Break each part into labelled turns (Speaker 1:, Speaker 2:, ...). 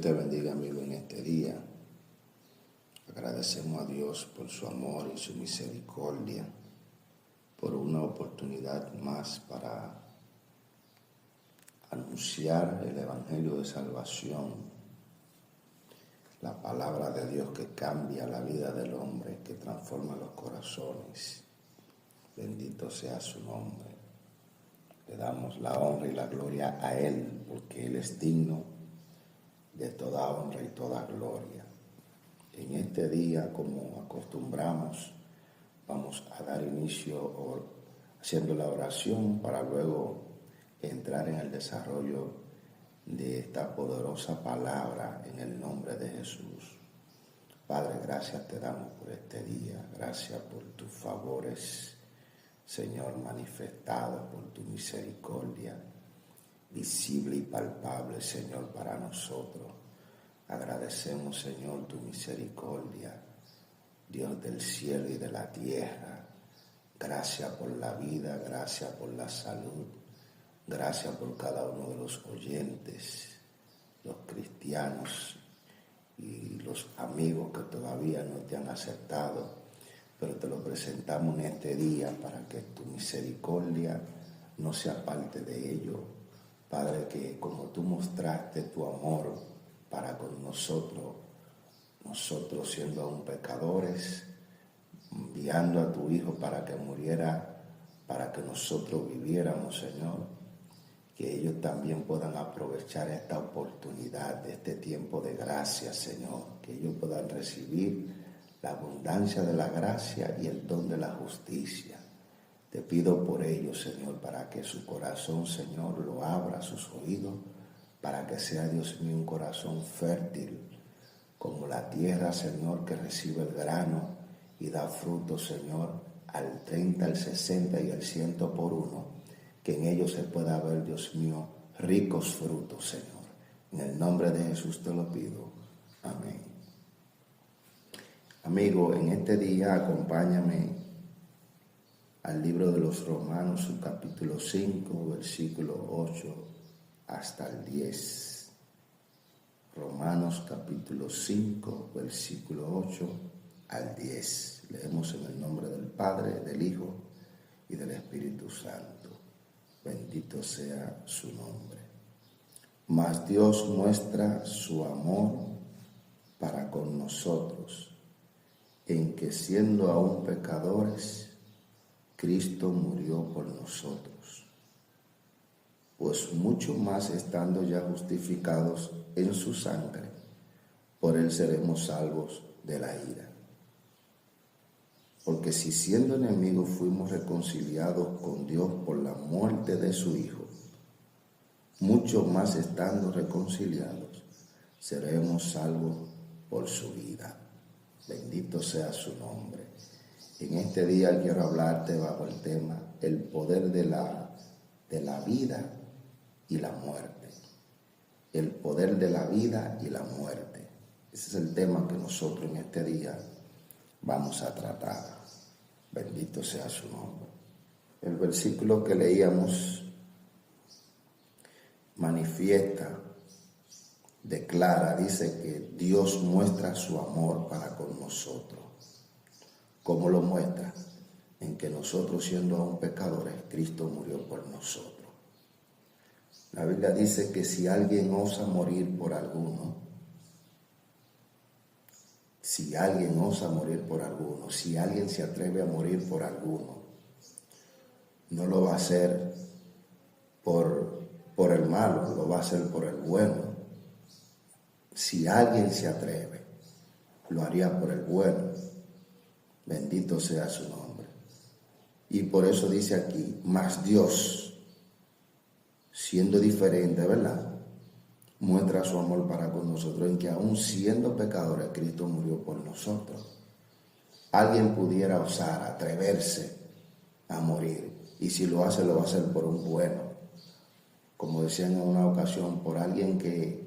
Speaker 1: te bendiga, amigo, en este día. Agradecemos a Dios por su amor y su misericordia, por una oportunidad más para anunciar el Evangelio de salvación, la palabra de Dios que cambia la vida del hombre, que transforma los corazones. Bendito sea su nombre. Le damos la honra y la gloria a Él, porque Él es digno de toda honra y toda gloria. En este día, como acostumbramos, vamos a dar inicio haciendo la oración para luego entrar en el desarrollo de esta poderosa palabra en el nombre de Jesús. Padre, gracias te damos por este día, gracias por tus favores, Señor, manifestado por tu misericordia, visible y palpable, Señor, para nosotros. Agradecemos, Señor, tu misericordia, Dios del cielo y de la tierra. Gracias por la vida, gracias por la salud, gracias por cada uno de los oyentes, los cristianos y los amigos que todavía no te han aceptado, pero te lo presentamos en este día para que tu misericordia no sea parte de ello. Padre, que como tú mostraste tu amor para con nosotros siendo aún pecadores, enviando a tu Hijo para que muriera, para que nosotros viviéramos, Señor, que ellos también puedan aprovechar esta oportunidad, de este tiempo de gracia, Señor, que ellos puedan recibir la abundancia de la gracia y el don de la justicia. Te pido por ellos, Señor, para que su corazón, Señor, lo abra, sus oídos, para que sea, Dios mío, un corazón fértil, como la tierra, Señor, que recibe el grano y da fruto, Señor, al 30, al 60 y al 100 por uno, que en ellos se pueda ver, Dios mío, ricos frutos, Señor. En el nombre de Jesús te lo pido. Amén. Amigo, en este día acompáñame al libro de los Romanos, su capítulo 5, versículo 8 hasta el 10. Romanos capítulo 5, versículo 8 al 10. Leemos en el nombre del Padre, del Hijo y del Espíritu Santo. Bendito sea su nombre. Mas Dios muestra su amor para con nosotros, en que siendo aún pecadores, Cristo murió por nosotros. Pues mucho más estando ya justificados en su sangre, por él seremos salvos de la ira. Porque si siendo enemigos fuimos reconciliados con Dios por la muerte de su Hijo, mucho más estando reconciliados, seremos salvos por su vida. Bendito sea su nombre. En este día quiero hablarte bajo el tema el poder de la vida y la muerte. El poder de la vida y la muerte. Ese es el tema que nosotros en este día vamos a tratar. Bendito sea su nombre. El versículo que leíamos manifiesta, declara, dice que Dios muestra su amor para con nosotros. ¿Cómo lo muestra? En que nosotros, siendo aún pecadores, Cristo murió por nosotros. La Biblia dice que si alguien osa morir por alguno, si alguien se atreve a morir por alguno, no lo va a hacer por el malo, lo va a hacer por el bueno. Si alguien se atreve, lo haría por el bueno. Bendito sea su nombre. Y por eso dice aquí, mas Dios, siendo diferente, ¿verdad?, muestra su amor para con nosotros, en que aún siendo pecadores, Cristo murió por nosotros. Alguien pudiera osar, atreverse a morir, y si lo hace, lo va a hacer por un bueno. Como decían en una ocasión, por alguien que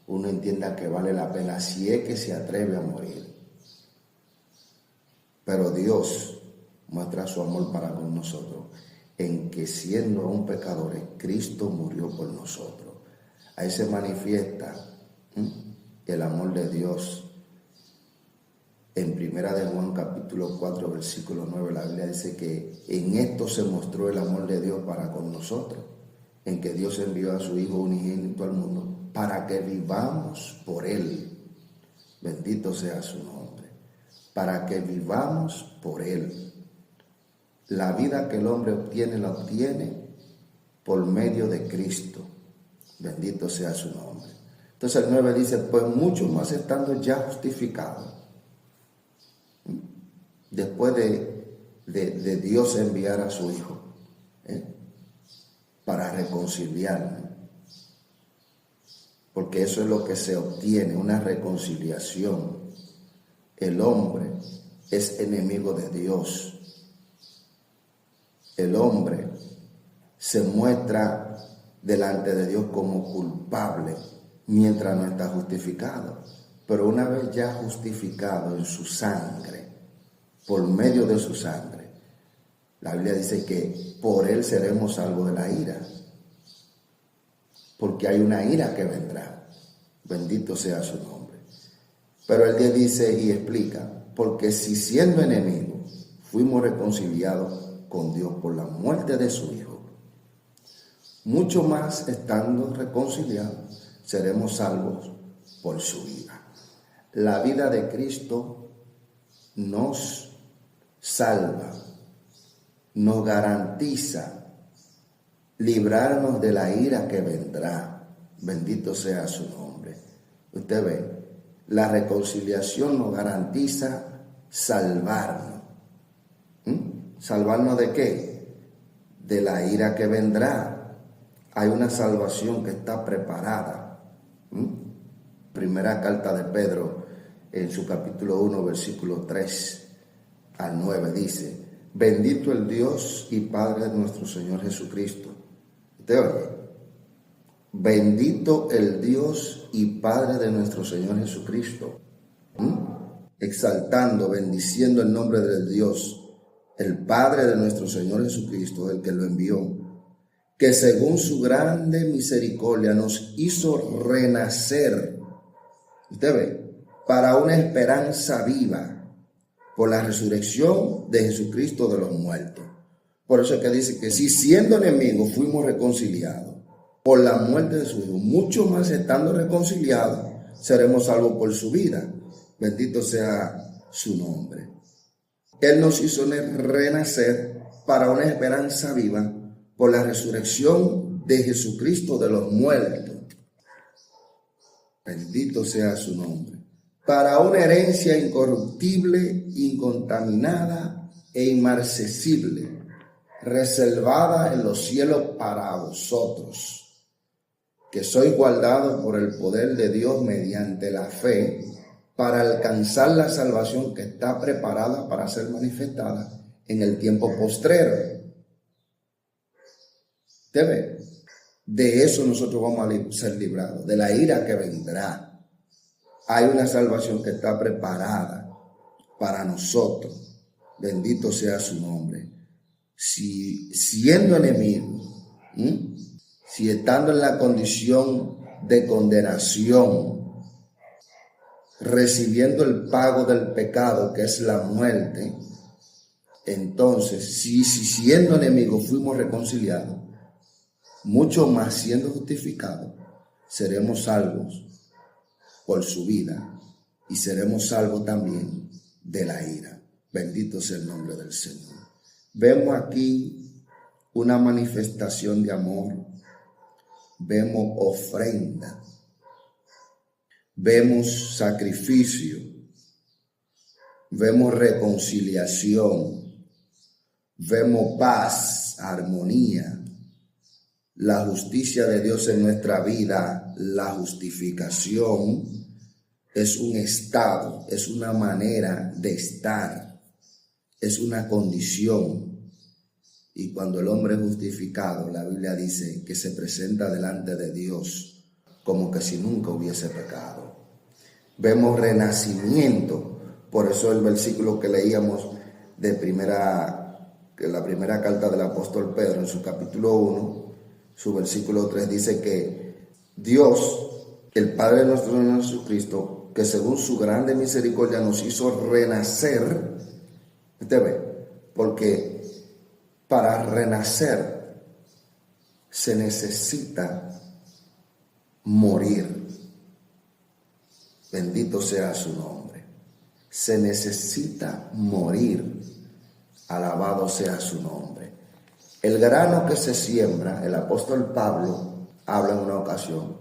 Speaker 1: uno entienda que vale la pena, si es que se atreve a morir. Pero Dios muestra su amor para con nosotros, en que siendo aún pecadores, Cristo murió por nosotros. Ahí se manifiesta el amor de Dios. En Primera de Juan capítulo 4 versículo 9 la Biblia dice que en esto se mostró el amor de Dios para con nosotros, en que Dios envió a su Hijo unigénito al mundo para que vivamos por Él. Bendito sea su nombre. Para que vivamos por Él. La vida que el hombre obtiene, la obtiene por medio de Cristo. Bendito sea su nombre. Entonces el 9 dice, pues mucho más estando ya justificados, después de Dios enviar a su Hijo para reconciliarnos, porque eso es lo que se obtiene, una reconciliación. El hombre es enemigo de Dios. El hombre se muestra delante de Dios como culpable mientras no está justificado. Pero una vez ya justificado en su sangre, por medio de su sangre, la Biblia dice que por él seremos salvos de la ira. Porque hay una ira que vendrá. Bendito sea su nombre. Pero el 10 dice y explica, porque si siendo enemigos fuimos reconciliados con Dios por la muerte de su Hijo, mucho más estando reconciliados seremos salvos por su vida. La vida de Cristo nos salva, nos garantiza librarnos de la ira que vendrá. Bendito sea su nombre. Usted ve, la reconciliación nos garantiza salvarnos. ¿Salvarnos de qué? De la ira que vendrá. Hay una salvación que está preparada. Primera carta de Pedro, en su capítulo 1, versículo 3 al 9, dice, bendito el Dios y Padre de nuestro Señor Jesucristo. ¿Usted oye? Bendito el Dios y Padre de nuestro Señor Jesucristo. Exaltando, bendiciendo el nombre del Dios, el Padre de nuestro Señor Jesucristo, el que lo envió, que según su grande misericordia nos hizo renacer, usted ve, para una esperanza viva, por la resurrección de Jesucristo de los muertos. Por eso es que dice que si siendo enemigos fuimos reconciliados por la muerte de su Hijo, mucho más estando reconciliados seremos salvos por su vida. Bendito sea su nombre. Él nos hizo renacer para una esperanza viva por la resurrección de Jesucristo de los muertos. Bendito sea su nombre. Para una herencia incorruptible, incontaminada e inmarcesible, reservada en los cielos para vosotros, que sois guardados por el poder de Dios mediante la fe, para alcanzar la salvación que está preparada para ser manifestada en el tiempo postrero. ¿Usted ve? De eso nosotros vamos a ser librados, de la ira que vendrá. Hay una salvación que está preparada para nosotros. Bendito sea su nombre. Si siendo enemigos, si estando en la condición de condenación, recibiendo el pago del pecado, que es la muerte, entonces, si siendo enemigos fuimos reconciliados, mucho más siendo justificados, seremos salvos por su vida y seremos salvos también de la ira. Bendito sea el nombre del Señor. Vemos aquí una manifestación de amor, vemos ofrenda, vemos sacrificio, vemos reconciliación, vemos paz, armonía, la justicia de Dios en nuestra vida. La justificación es un estado, es una manera de estar, es una condición. Y cuando el hombre es justificado, la Biblia dice que se presenta delante de Dios como que si nunca hubiese pecado. Vemos renacimiento. Por eso el versículo que leíamos de la primera carta del apóstol Pedro en su capítulo 1, su versículo 3 dice que Dios el Padre de nuestro Señor Jesucristo, que según su grande misericordia nos hizo renacer. Usted ve, porque para renacer se necesita morir. Bendito sea su nombre. Se necesita morir. Alabado sea su nombre. El grano que se siembra, el apóstol Pablo habla en una ocasión,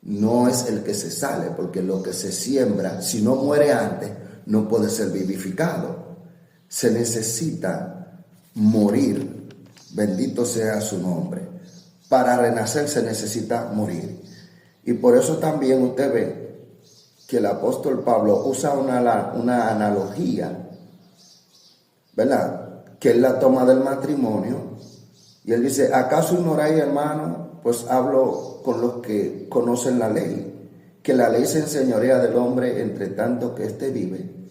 Speaker 1: no es el que se sale, porque lo que se siembra, si no muere antes, no puede ser vivificado. Se necesita morir. Bendito sea su nombre. Para renacer se necesita morir. Y por eso también usted ve que el apóstol Pablo usa una analogía, ¿verdad? Que él la toma del matrimonio. Y él dice, ¿acaso ignoráis, hermano? Pues hablo con los que conocen la ley, que la ley se enseñorea del hombre entre tanto que éste vive.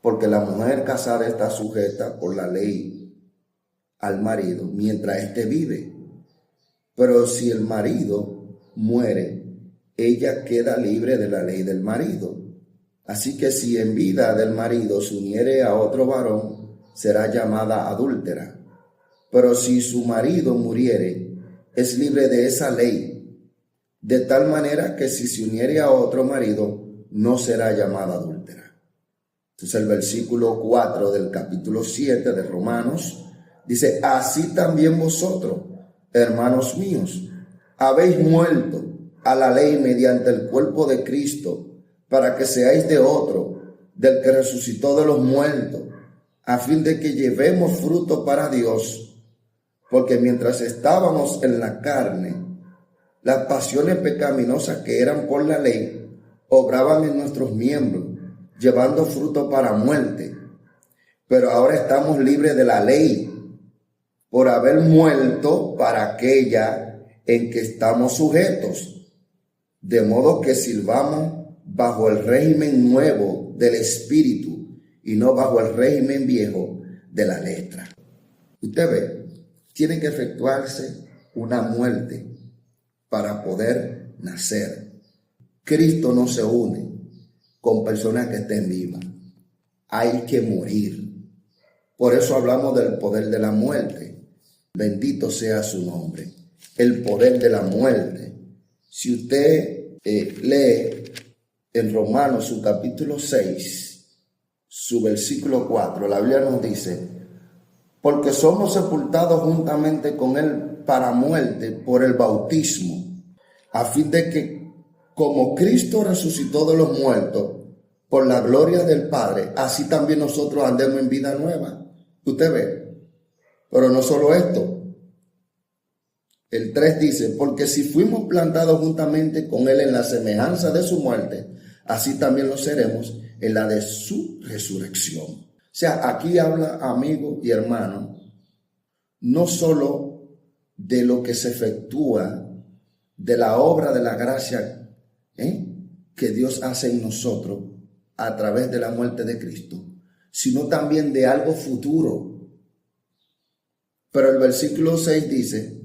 Speaker 1: Porque la mujer casada está sujeta por la ley al marido mientras éste vive. Pero si el marido muere, ella queda libre de la ley del marido. Así que si en vida del marido se uniere a otro varón, será llamada adúltera. Pero si su marido muriere, es libre de esa ley, de tal manera que si se uniere a otro marido, no será llamada adúltera. Entonces el versículo 4 del capítulo 7 de Romanos dice, así también vosotros, hermanos míos, habéis muerto a la ley mediante el cuerpo de Cristo, para que seáis de otro, del que resucitó de los muertos, a fin de que llevemos fruto para Dios. Porque mientras estábamos en la carne, las pasiones pecaminosas que eran por la ley obraban en nuestros miembros, llevando fruto para muerte. Pero ahora estamos libres de la ley, por haber muerto para aquella en que estamos sujetos. De modo que sirvamos bajo el régimen nuevo del Espíritu y no bajo el régimen viejo de la letra. Usted ve, tiene que efectuarse una muerte para poder nacer. Cristo no se une con personas que estén vivas. Hay que morir. Por eso hablamos del poder de la muerte. Bendito sea su nombre. El poder de la muerte. Si usted lee en Romanos su capítulo 6, su versículo 4, la Biblia nos dice, porque somos sepultados juntamente con él para muerte por el bautismo, a fin de que como Cristo resucitó de los muertos por la gloria del Padre, así también nosotros andemos en vida nueva. Usted ve, pero no solo esto. El 3 dice, porque si fuimos plantados juntamente con él en la semejanza de su muerte, así también lo seremos en la de su resurrección. O sea, aquí habla, amigo y hermano, no solo de lo que se efectúa, de la obra de la gracia que Dios hace en nosotros a través de la muerte de Cristo, sino también de algo futuro. Pero el versículo 6 dice,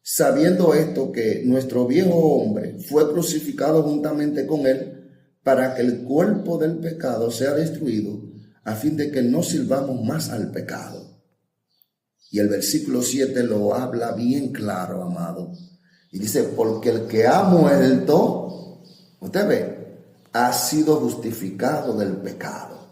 Speaker 1: sabiendo esto, que nuestro viejo hombre fue crucificado juntamente con él para que el cuerpo del pecado sea destruido, a fin de que no sirvamos más al pecado. Y el versículo 7 lo habla bien claro, amado. Y dice, porque el que ha muerto, usted ve, ha sido justificado del pecado.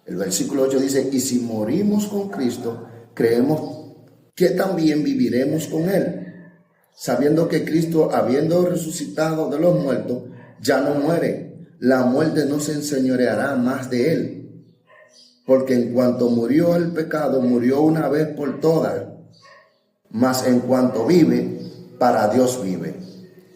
Speaker 1: El versículo 8 dice, y si morimos con Cristo, creemos que también viviremos con él, sabiendo que Cristo, habiendo resucitado de los muertos, ya no muere. La muerte no se enseñoreará más de él. Porque en cuanto murió el pecado, murió una vez por todas. Mas en cuanto vive, para Dios vive.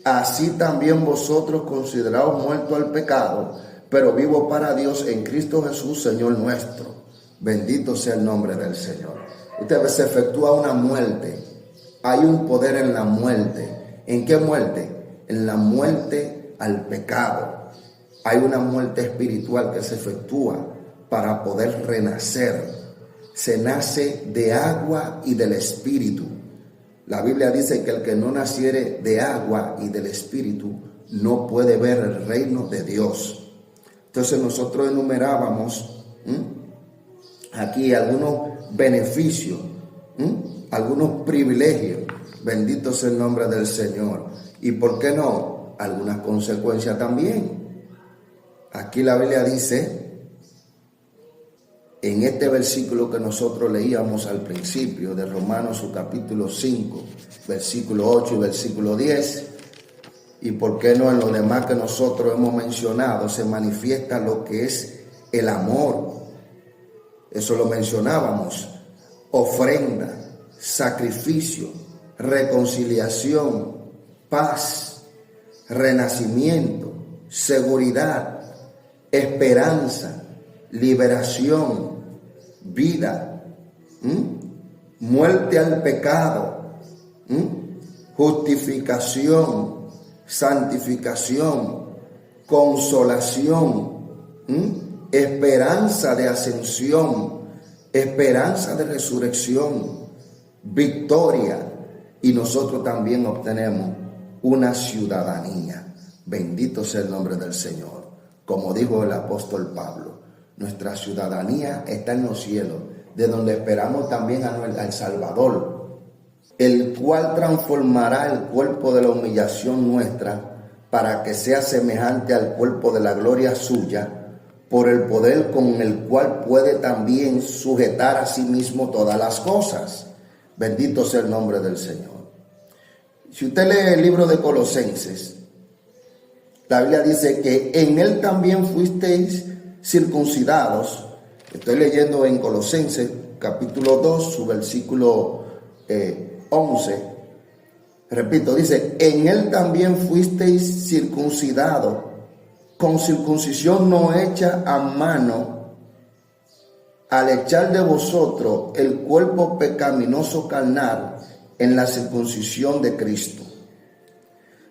Speaker 1: Así también vosotros consideraos muertos al pecado, pero vivos para Dios en Cristo Jesús, Señor nuestro. Bendito sea el nombre del Señor. Usted ve, se efectúa una muerte. Hay un poder en la muerte. ¿En qué muerte? En la muerte al pecado. Hay una muerte espiritual que se efectúa para poder renacer. Se nace de agua y del Espíritu. La Biblia dice que el que no naciere de agua y del Espíritu no puede ver el reino de Dios. Entonces nosotros enumerábamos aquí algunos beneficios, algunos privilegios. Bendito sea el nombre del Señor. Y por qué no, algunas consecuencias también. Aquí la Biblia dice, en este versículo que nosotros leíamos al principio de Romanos, su capítulo 5, versículo 8 y versículo 10, y por qué no en lo demás que nosotros hemos mencionado, se manifiesta lo que es el amor. Eso lo mencionábamos: ofrenda, sacrificio, reconciliación, paz, renacimiento, seguridad, esperanza, liberación, vida, muerte al pecado, justificación, santificación, consolación, esperanza de ascensión, esperanza de resurrección, victoria, y nosotros también obtenemos una ciudadanía. Bendito sea el nombre del Señor. Como dijo el apóstol Pablo, nuestra ciudadanía está en los cielos, de donde esperamos también al Salvador, el cual transformará el cuerpo de la humillación nuestra para que sea semejante al cuerpo de la gloria suya, por el poder con el cual puede también sujetar a sí mismo todas las cosas. Bendito sea el nombre del Señor. Si usted lee el libro de Colosenses, la Biblia dice que en él también fuisteis circuncidados. Estoy leyendo en Colosenses capítulo 2, su versículo 11. Repito, dice, en él también fuisteis circuncidados, con circuncisión no hecha a mano, al echar de vosotros el cuerpo pecaminoso carnal en la circuncisión de Cristo,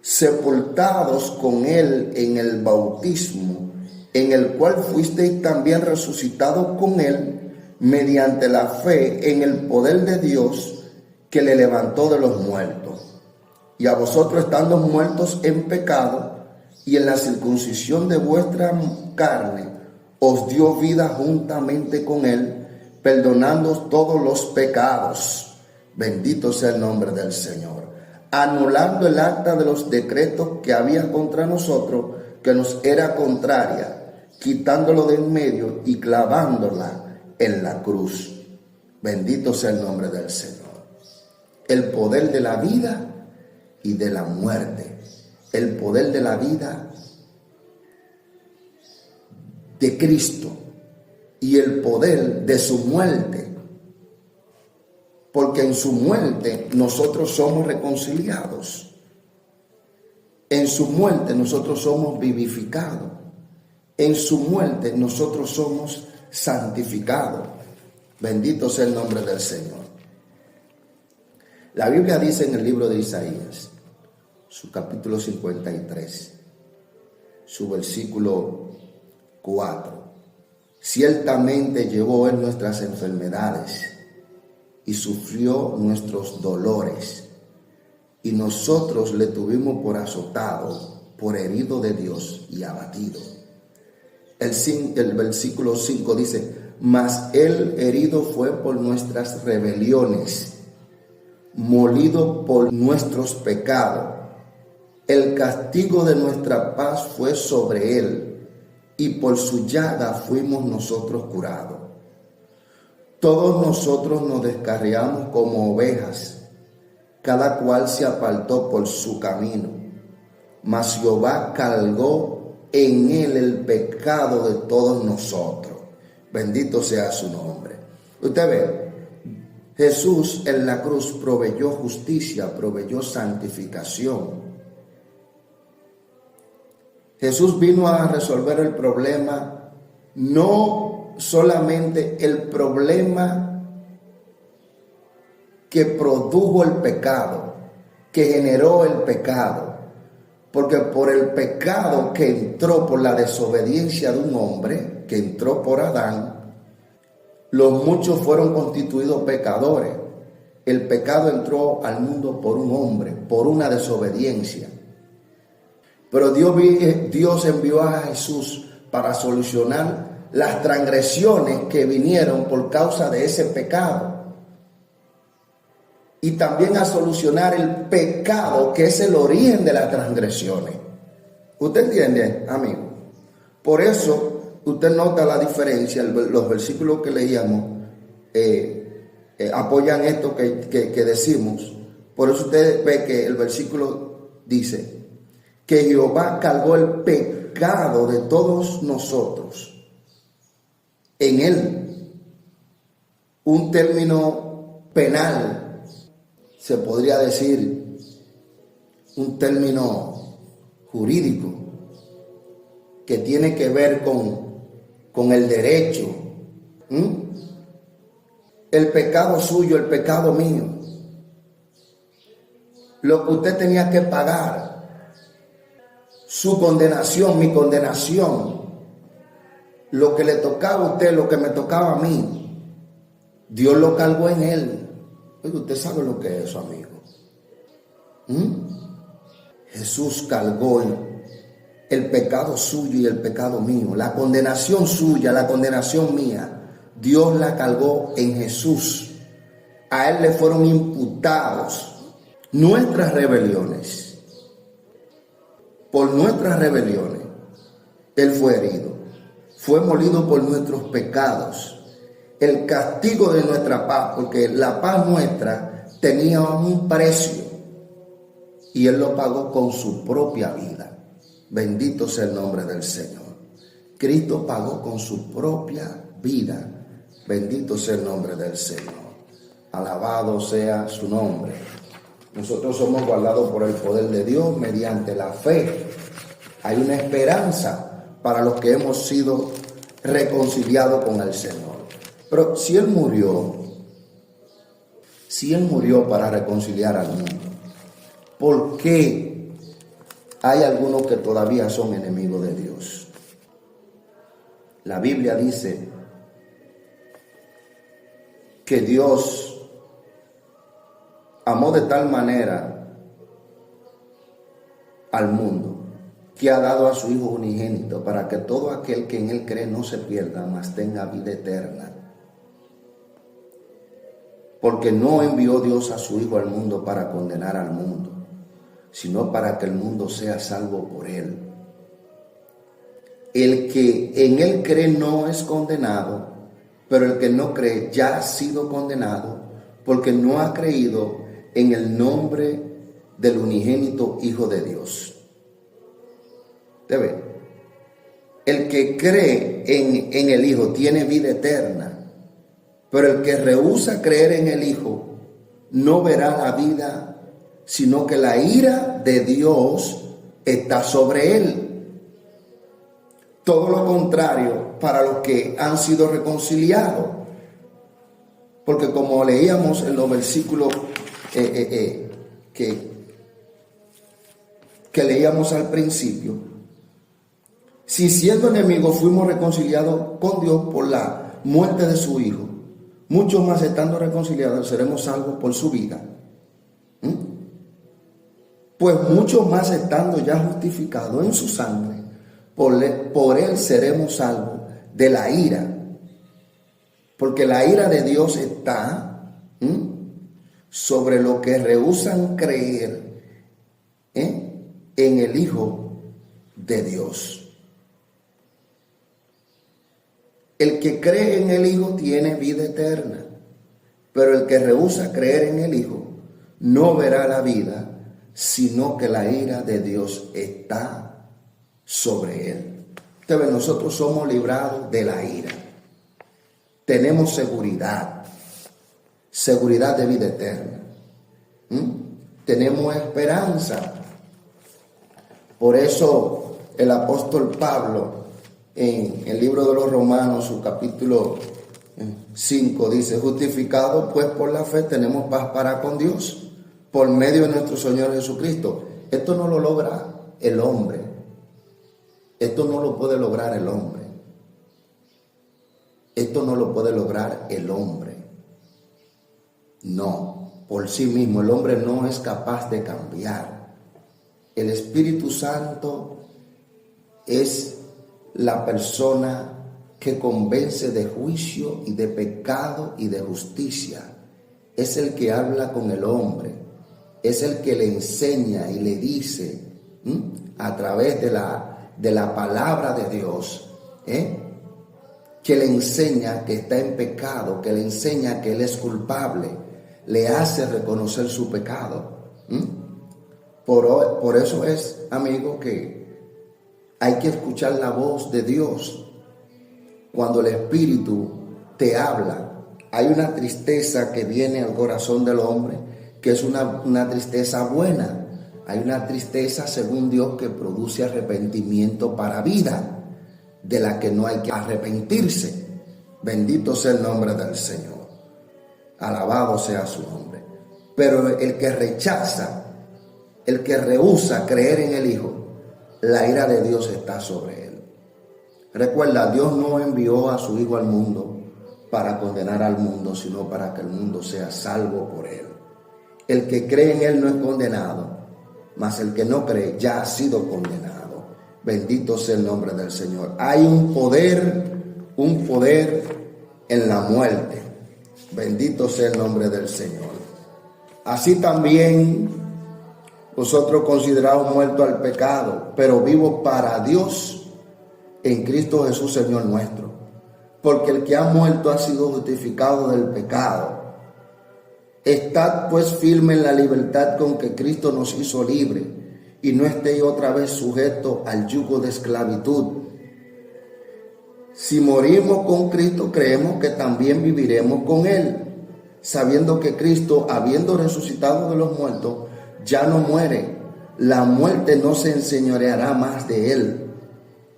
Speaker 1: sepultados con él en el bautismo, en el cual fuisteis también resucitados con él mediante la fe en el poder de Dios que le levantó de los muertos. Y a vosotros, estando muertos en pecado y en la circuncisión de vuestra carne, os dio vida juntamente con él, perdonando todos los pecados. Bendito sea el nombre del Señor. Anulando el acta de los decretos que había contra nosotros, que nos era contraria, quitándolo de en medio y clavándola en la cruz. Bendito sea el nombre del Señor. El poder de la vida y de la muerte. El poder de la vida de Cristo y el poder de su muerte. Porque en su muerte nosotros somos reconciliados. En su muerte nosotros somos vivificados. En su muerte nosotros somos santificados. Bendito sea el nombre del Señor. La Biblia dice en el libro de Isaías, su capítulo 53, su versículo 4. Ciertamente llevó él nuestras enfermedades y sufrió nuestros dolores, y nosotros le tuvimos por azotado, por herido de Dios y abatido. El versículo 5 dice, mas él herido fue por nuestras rebeliones, molido por nuestros pecados. El castigo de nuestra paz fue sobre él, y por su llaga fuimos nosotros curados. Todos nosotros nos descarriamos como ovejas, cada cual se apartó por su camino, mas Jehová cargó en él el pecado de todos nosotros. Bendito sea su nombre. Usted ve, Jesús en la cruz proveyó justicia, proveyó santificación. Jesús vino a resolver el problema, no solamente el problema que produjo el pecado, que generó el pecado, porque por el pecado que entró por la desobediencia de un hombre, que entró por Adán, los muchos fueron constituidos pecadores. el pecado entró al mundo por un hombre, por una desobediencia. Pero Dios envió a Jesús para solucionar las transgresiones que vinieron por causa de ese pecado. Y también a solucionar el pecado que es el origen de las transgresiones. ¿Usted entiende, amigo? Por eso usted nota la diferencia, los versículos que leíamos apoyan esto que decimos. Por eso usted ve que el versículo dice que Jehová cargó el pecado de todos nosotros en él. Un término penal, se podría decir, un término jurídico que tiene que ver con el derecho. El pecado suyo, el pecado mío. Lo que usted tenía que pagar, su condenación, mi condenación, lo que le tocaba a usted, lo que me tocaba a mí, Dios lo cargó en él. Oye, usted sabe lo que es eso, amigo. Jesús cargó el pecado suyo y el pecado mío, la condenación suya, la condenación mía. Dios la cargó en Jesús. A él le fueron imputados nuestras rebeliones. Por nuestras rebeliones él fue herido, fue molido por nuestros pecados. El castigo de nuestra paz, porque la paz nuestra tenía un precio y él lo pagó con su propia vida. Bendito sea el nombre del Señor. Cristo pagó con su propia vida. Bendito sea el nombre del Señor. Alabado sea su nombre. Nosotros somos guardados por el poder de Dios mediante la fe. Hay una esperanza para los que hemos sido reconciliados con el Señor. Pero si Él murió para reconciliar al mundo, ¿por qué hay algunos que todavía son enemigos de Dios? La Biblia dice que Dios amó de tal manera al mundo que ha dado a su Hijo unigénito para que todo aquel que en Él cree no se pierda, mas tenga vida eterna. Porque no envió Dios a su Hijo al mundo para condenar al mundo, sino para que el mundo sea salvo por Él. El que en Él cree no es condenado, pero el que no cree ya ha sido condenado, porque no ha creído en el nombre del unigénito Hijo de Dios. ¿Te ve? El que cree en el Hijo tiene vida eterna, pero el que rehúsa creer en el Hijo no verá la vida, sino que la ira de Dios está sobre él. Todo lo contrario para los que han sido reconciliados. Porque como leíamos en los versículos que leíamos al principio, si siendo enemigos fuimos reconciliados con Dios por la muerte de su Hijo, mucho más estando reconciliados seremos salvos por su vida. Pues mucho más estando ya justificados en su sangre, por él seremos salvos de la ira. Porque la ira de Dios está sobre los que rehúsan creer en el Hijo de Dios. El que cree en el Hijo tiene vida eterna, pero el que rehúsa creer en el Hijo no verá la vida, sino que la ira de Dios está sobre él. Entonces nosotros somos librados de la ira. Tenemos seguridad de vida eterna. Tenemos esperanza. Por eso el apóstol Pablo en el libro de los Romanos, su capítulo 5, dice: justificados pues por la fe tenemos paz para con Dios, por medio de nuestro Señor Jesucristo. Esto no lo logra el hombre. Esto no lo puede lograr el hombre. Esto no lo puede lograr el hombre. No. por sí mismo. El hombre no es capaz de cambiar. El Espíritu Santo es la persona que convence de juicio y de pecado y de justicia. Es el que habla con el hombre. Es el que le enseña y le dice a través de la palabra de Dios, que le enseña que está en pecado, que le enseña que él es culpable, le hace reconocer su pecado. Por eso es, amigo, que hay que escuchar la voz de Dios. Cuando el Espíritu te habla, hay una tristeza que viene al corazón del hombre, que es una tristeza buena. Hay una tristeza, según Dios, que produce arrepentimiento para vida, de la que no hay que arrepentirse. Bendito sea el nombre del Señor. Alabado sea su nombre. Pero el que rechaza, el que rehúsa creer en el Hijo, la ira de Dios está sobre él. Recuerda, Dios no envió a su Hijo al mundo para condenar al mundo, sino para que el mundo sea salvo por él. El que cree en él no es condenado, mas el que no cree ya ha sido condenado. Bendito sea el nombre del Señor. Hay un poder en la muerte. Bendito sea el nombre del Señor. Así también vosotros considerados muertos al pecado, pero vivos para Dios en Cristo Jesús, Señor nuestro. Porque el que ha muerto ha sido justificado del pecado. Estad pues firme en la libertad con que Cristo nos hizo libre, y no estéis otra vez sujetos al yugo de esclavitud. Si morimos con Cristo, creemos que también viviremos con Él, sabiendo que Cristo, habiendo resucitado de los muertos, ya no muere. La muerte no se enseñoreará más de Él.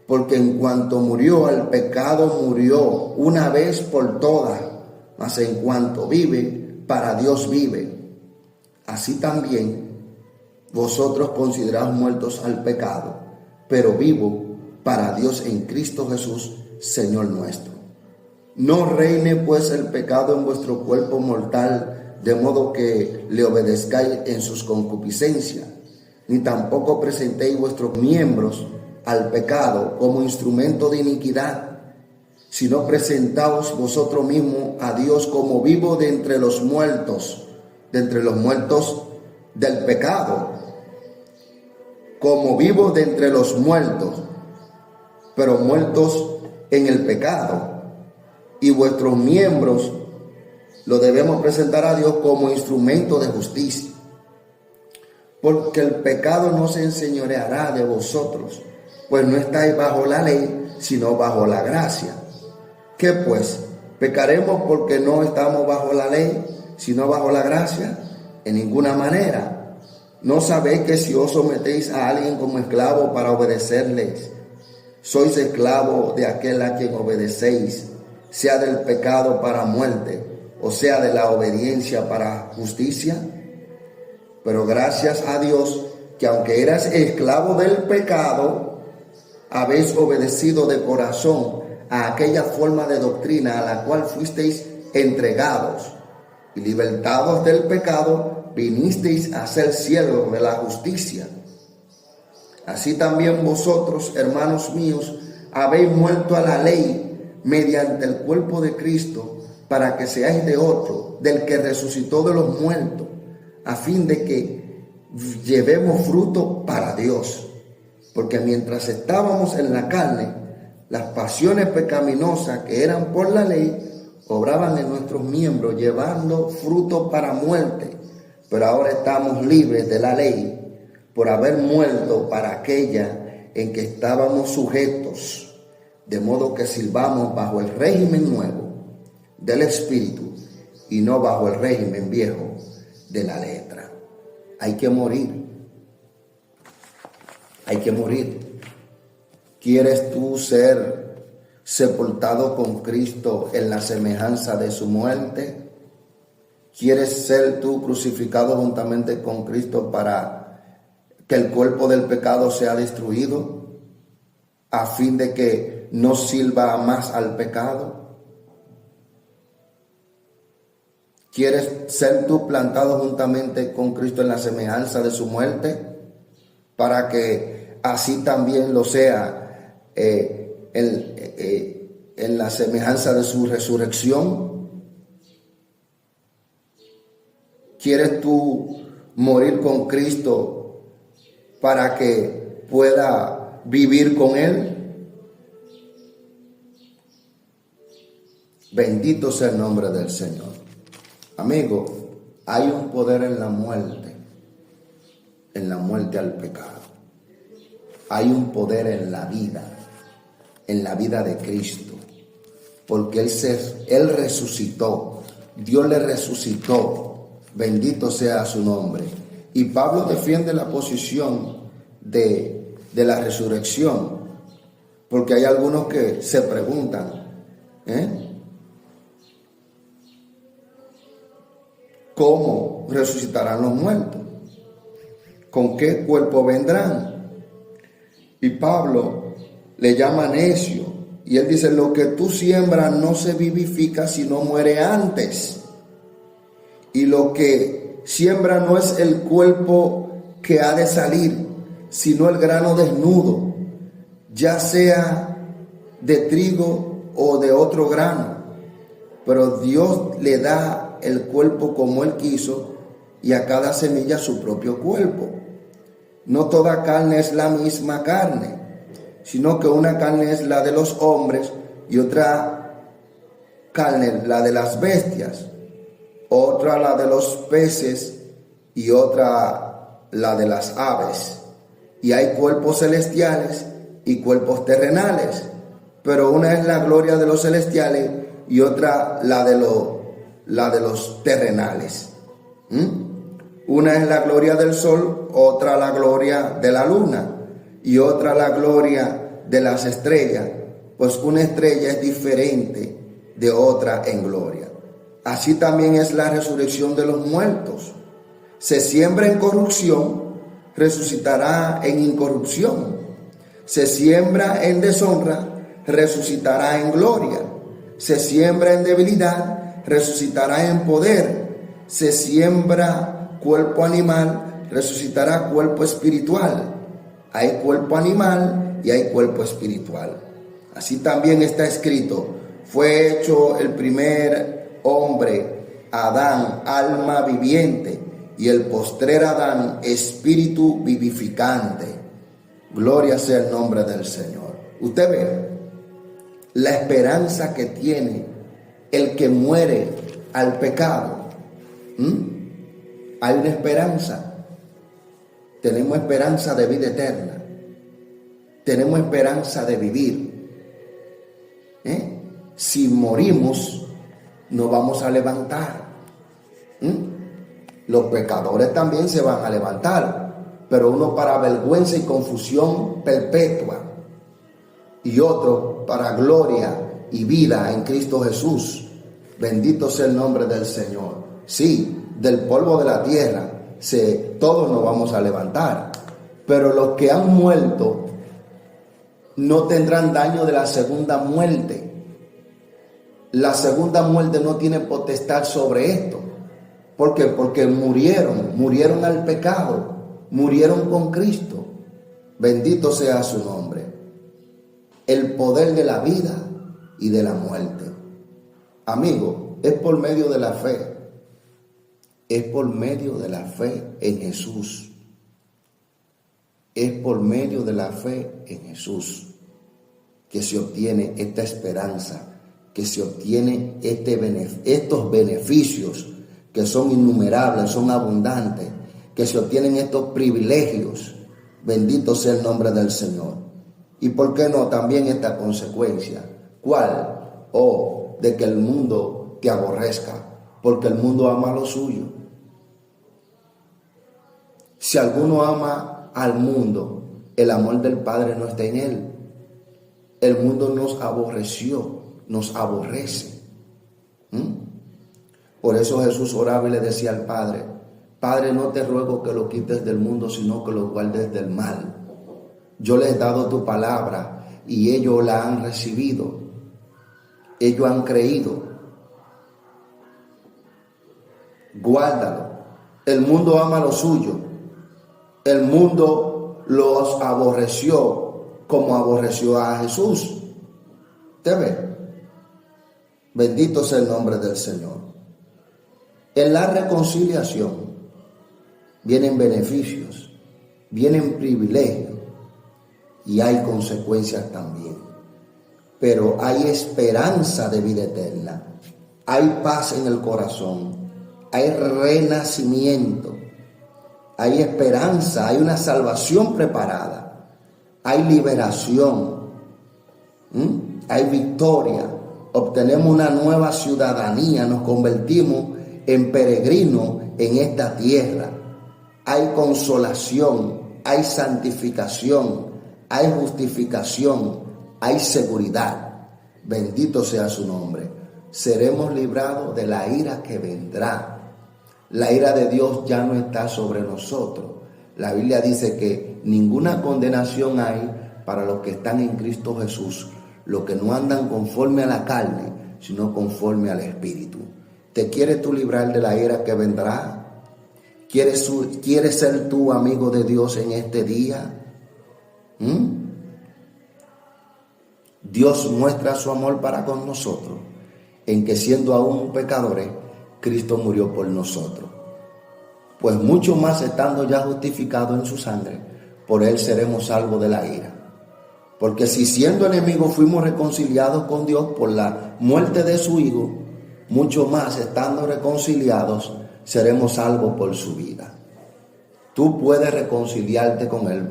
Speaker 1: Porque en cuanto murió, el pecado murió una vez por todas, mas en cuanto vive, para Dios vive. Así también vosotros considerados muertos al pecado, pero vivos para Dios en Cristo Jesús, Señor nuestro. No reine pues el pecado en vuestro cuerpo mortal, de modo que le obedezcáis en sus concupiscencias, ni tampoco presentéis vuestros miembros al pecado como instrumento de iniquidad, sino presentaos vosotros mismos a Dios como vivo de entre los muertos del pecado, como vivo de entre los muertos, pero muertos en el pecado, y vuestros miembros lo debemos presentar a Dios como instrumento de justicia. Porque el pecado no se enseñoreará de vosotros, pues no estáis bajo la ley, sino bajo la gracia. ¿Qué pues? ¿Pecaremos porque no estamos bajo la ley, sino bajo la gracia? En ninguna manera. ¿No sabéis que si os sometéis a alguien como esclavo para obedecerles, sois esclavo de aquel a quien obedecéis, sea del pecado para muerte, o sea de la obediencia para justicia? Pero gracias a Dios que aunque eras esclavo del pecado, habéis obedecido de corazón a aquella forma de doctrina a la cual fuisteis entregados, y libertados del pecado, vinisteis a ser siervos de la justicia. Así también vosotros, hermanos míos, habéis muerto a la ley mediante el cuerpo de Cristo, para que seáis de otro, del que resucitó de los muertos, a fin de que llevemos fruto para Dios. Porque mientras estábamos en la carne, las pasiones pecaminosas que eran por la ley obraban en nuestros miembros, llevando fruto para muerte. Pero ahora estamos libres de la ley, por haber muerto para aquella en que estábamos sujetos, de modo que sirvamos bajo el régimen nuevo del Espíritu y no bajo el régimen viejo de la letra. Hay que morir. Hay que morir. ¿Quieres tú ser sepultado con Cristo en la semejanza de su muerte? ¿Quieres ser tú crucificado juntamente con Cristo para que el cuerpo del pecado sea destruido, a fin de que no sirva más al pecado? ¿Quieres ser tú plantado juntamente con Cristo en la semejanza de su muerte? Para que así también lo sea en la semejanza de su resurrección. ¿Quieres tú morir con Cristo para que pueda vivir con Él? Bendito sea el nombre del Señor. Amigo, hay un poder en la muerte al pecado. Hay un poder en la vida de Cristo, porque Él resucitó, Dios le resucitó, bendito sea su nombre. Y Pablo defiende la posición de la resurrección, porque hay algunos que se preguntan, ¿cómo resucitarán los muertos? ¿Con qué cuerpo vendrán? Y Pablo le llama necio. Y él dice, lo que tú siembras no se vivifica sino muere antes. Y lo que siembra no es el cuerpo que ha de salir, sino el grano desnudo, ya sea de trigo o de otro grano. Pero Dios le da el cuerpo como Él quiso, y a cada semilla su propio cuerpo. No toda carne es la misma carne, sino que una carne es la de los hombres y otra carne la de las bestias, otra la de los peces y otra la de las aves. Y hay cuerpos celestiales y cuerpos terrenales, pero una es la gloria de los celestiales y otra la de los terrenales. Una es la gloria del sol, otra la gloria de la luna y otra la gloria de las estrellas, pues una estrella es diferente de otra en gloria. Así también es la resurrección de los muertos. Se siembra en corrupción, resucitará en incorrupción. Se siembra en deshonra, resucitará en gloria. Se siembra en debilidad, resucitará en poder. Se siembra cuerpo animal, resucitará cuerpo espiritual. Hay cuerpo animal y hay cuerpo espiritual. Así también está escrito, fue hecho el primer hombre, Adán, alma viviente, y el postrer Adán, espíritu vivificante. Gloria sea el nombre del Señor. Usted ve la esperanza que tiene el que muere al pecado. Hay una esperanza. Tenemos esperanza de vida eterna. Tenemos esperanza de vivir. Si morimos, nos vamos a levantar. Los pecadores también se van a levantar, pero uno para vergüenza y confusión perpetua, y otro para gloria y vida en Cristo Jesús. Bendito sea el nombre del Señor. Sí, del polvo de la tierra todos nos vamos a levantar, pero los que han muerto no tendrán daño de la segunda muerte. La segunda muerte no tiene potestad sobre esto. ¿Por qué? Porque murieron al pecado, murieron con Cristo. Bendito sea su nombre. El poder de la vida y de la muerte. Amigo, es por medio de la fe. Es por medio de la fe en Jesús. Es por medio de la fe en Jesús que se obtiene esta esperanza, que se obtiene estos beneficios que son innumerables, son abundantes, que se obtienen estos privilegios. Bendito sea el nombre del Señor. Y por qué no también esta consecuencia. ¿Cuál? De que el mundo te aborrezca, porque el mundo ama lo suyo. Si alguno ama al mundo, el amor del Padre no está en él. El mundo nos aborreció, nos aborrece. Por eso Jesús oraba y le decía al Padre, Padre, no te ruego que lo quites del mundo, sino que lo guardes del mal. Yo les he dado tu palabra y ellos la han recibido. Ellos han creído. Guárdalo. El mundo ama lo suyo. El mundo los aborreció como aborreció a Jesús. ¿Te ve? Bendito sea el nombre del Señor. En la reconciliación vienen beneficios, vienen privilegios y hay consecuencias también. Pero hay esperanza de vida eterna, hay paz en el corazón, hay renacimiento, hay esperanza, hay una salvación preparada, hay liberación, hay victoria, obtenemos una nueva ciudadanía, nos convertimos en peregrinos en esta tierra. Hay consolación, hay santificación, hay justificación, hay seguridad. Bendito sea su nombre. Seremos librados de la ira que vendrá. La ira de Dios ya no está sobre nosotros. La Biblia dice que ninguna condenación hay para los que están en Cristo Jesús, los que no andan conforme a la carne, sino conforme al Espíritu. ¿Te quieres tú librar de la ira que vendrá? ¿Quieres ser tú amigo de Dios en este día? Dios muestra su amor para con nosotros, en que siendo aún pecadores, Cristo murió por nosotros. Pues mucho más estando ya justificados en su sangre, por él seremos salvos de la ira. Porque si siendo enemigos fuimos reconciliados con Dios por la muerte de su Hijo, mucho más estando reconciliados seremos salvos por su vida. Tú puedes reconciliarte con él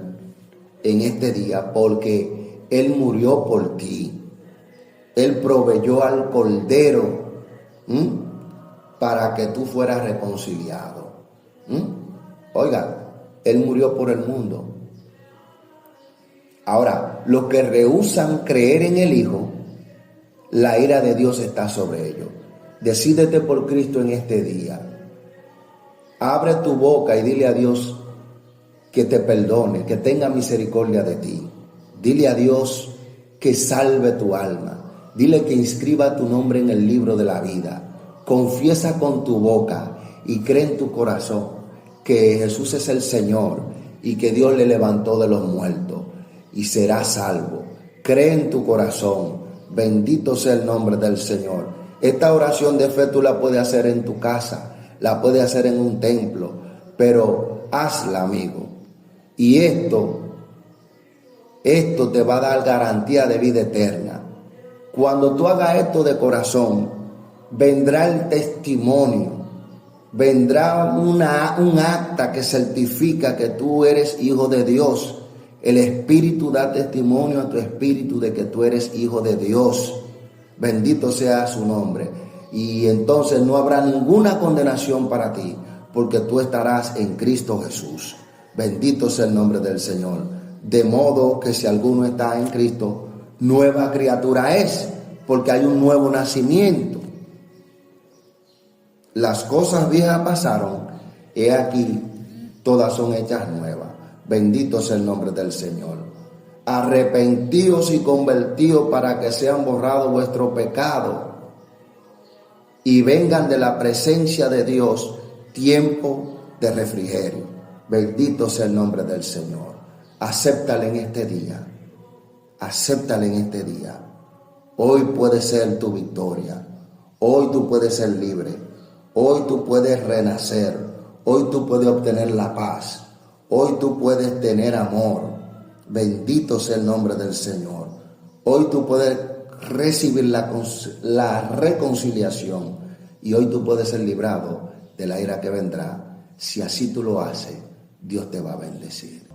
Speaker 1: en este día porque él murió por ti. Él proveyó al Cordero para que tú fueras reconciliado. Oiga, él murió por el mundo. Ahora, los que rehúsan creer en el Hijo, la ira de Dios está sobre ellos. Decídete por Cristo en este día. Abre tu boca y dile a Dios que te perdone, que tenga misericordia de ti. Dile a Dios que salve tu alma. Dile que inscriba tu nombre en el libro de la vida. Confiesa con tu boca y cree en tu corazón que Jesús es el Señor y que Dios le levantó de los muertos y serás salvo. Cree en tu corazón. Bendito sea el nombre del Señor. Esta oración de fe tú la puedes hacer en tu casa, la puedes hacer en un templo, pero hazla, amigo. Y esto te va a dar garantía de vida eterna. Cuando tú hagas esto de corazón, vendrá el testimonio, vendrá un acta que certifica que tú eres hijo de Dios. El Espíritu da testimonio a tu espíritu de que tú eres hijo de Dios. Bendito sea su nombre. Y entonces no habrá ninguna condenación para ti, porque tú estarás en Cristo Jesús. Bendito sea el nombre del Señor. De modo que si alguno está en Cristo, nueva criatura es, porque hay un nuevo nacimiento. Las cosas viejas pasaron, he aquí, todas son hechas nuevas. Bendito sea el nombre del Señor. Arrepentíos y convertíos para que sean borrados vuestros pecados y vengan de la presencia de Dios tiempo de refrigerio. Bendito sea el nombre del Señor. Acéptale en este día. Acéptale en este día. Hoy puede ser tu victoria. Hoy tú puedes ser libre. Hoy tú puedes renacer. Hoy tú puedes obtener la paz. Hoy tú puedes tener amor. Bendito sea el nombre del Señor. Hoy tú puedes recibir la reconciliación y hoy tú puedes ser librado de la ira que vendrá. Si así tú lo haces, Dios te va a bendecir.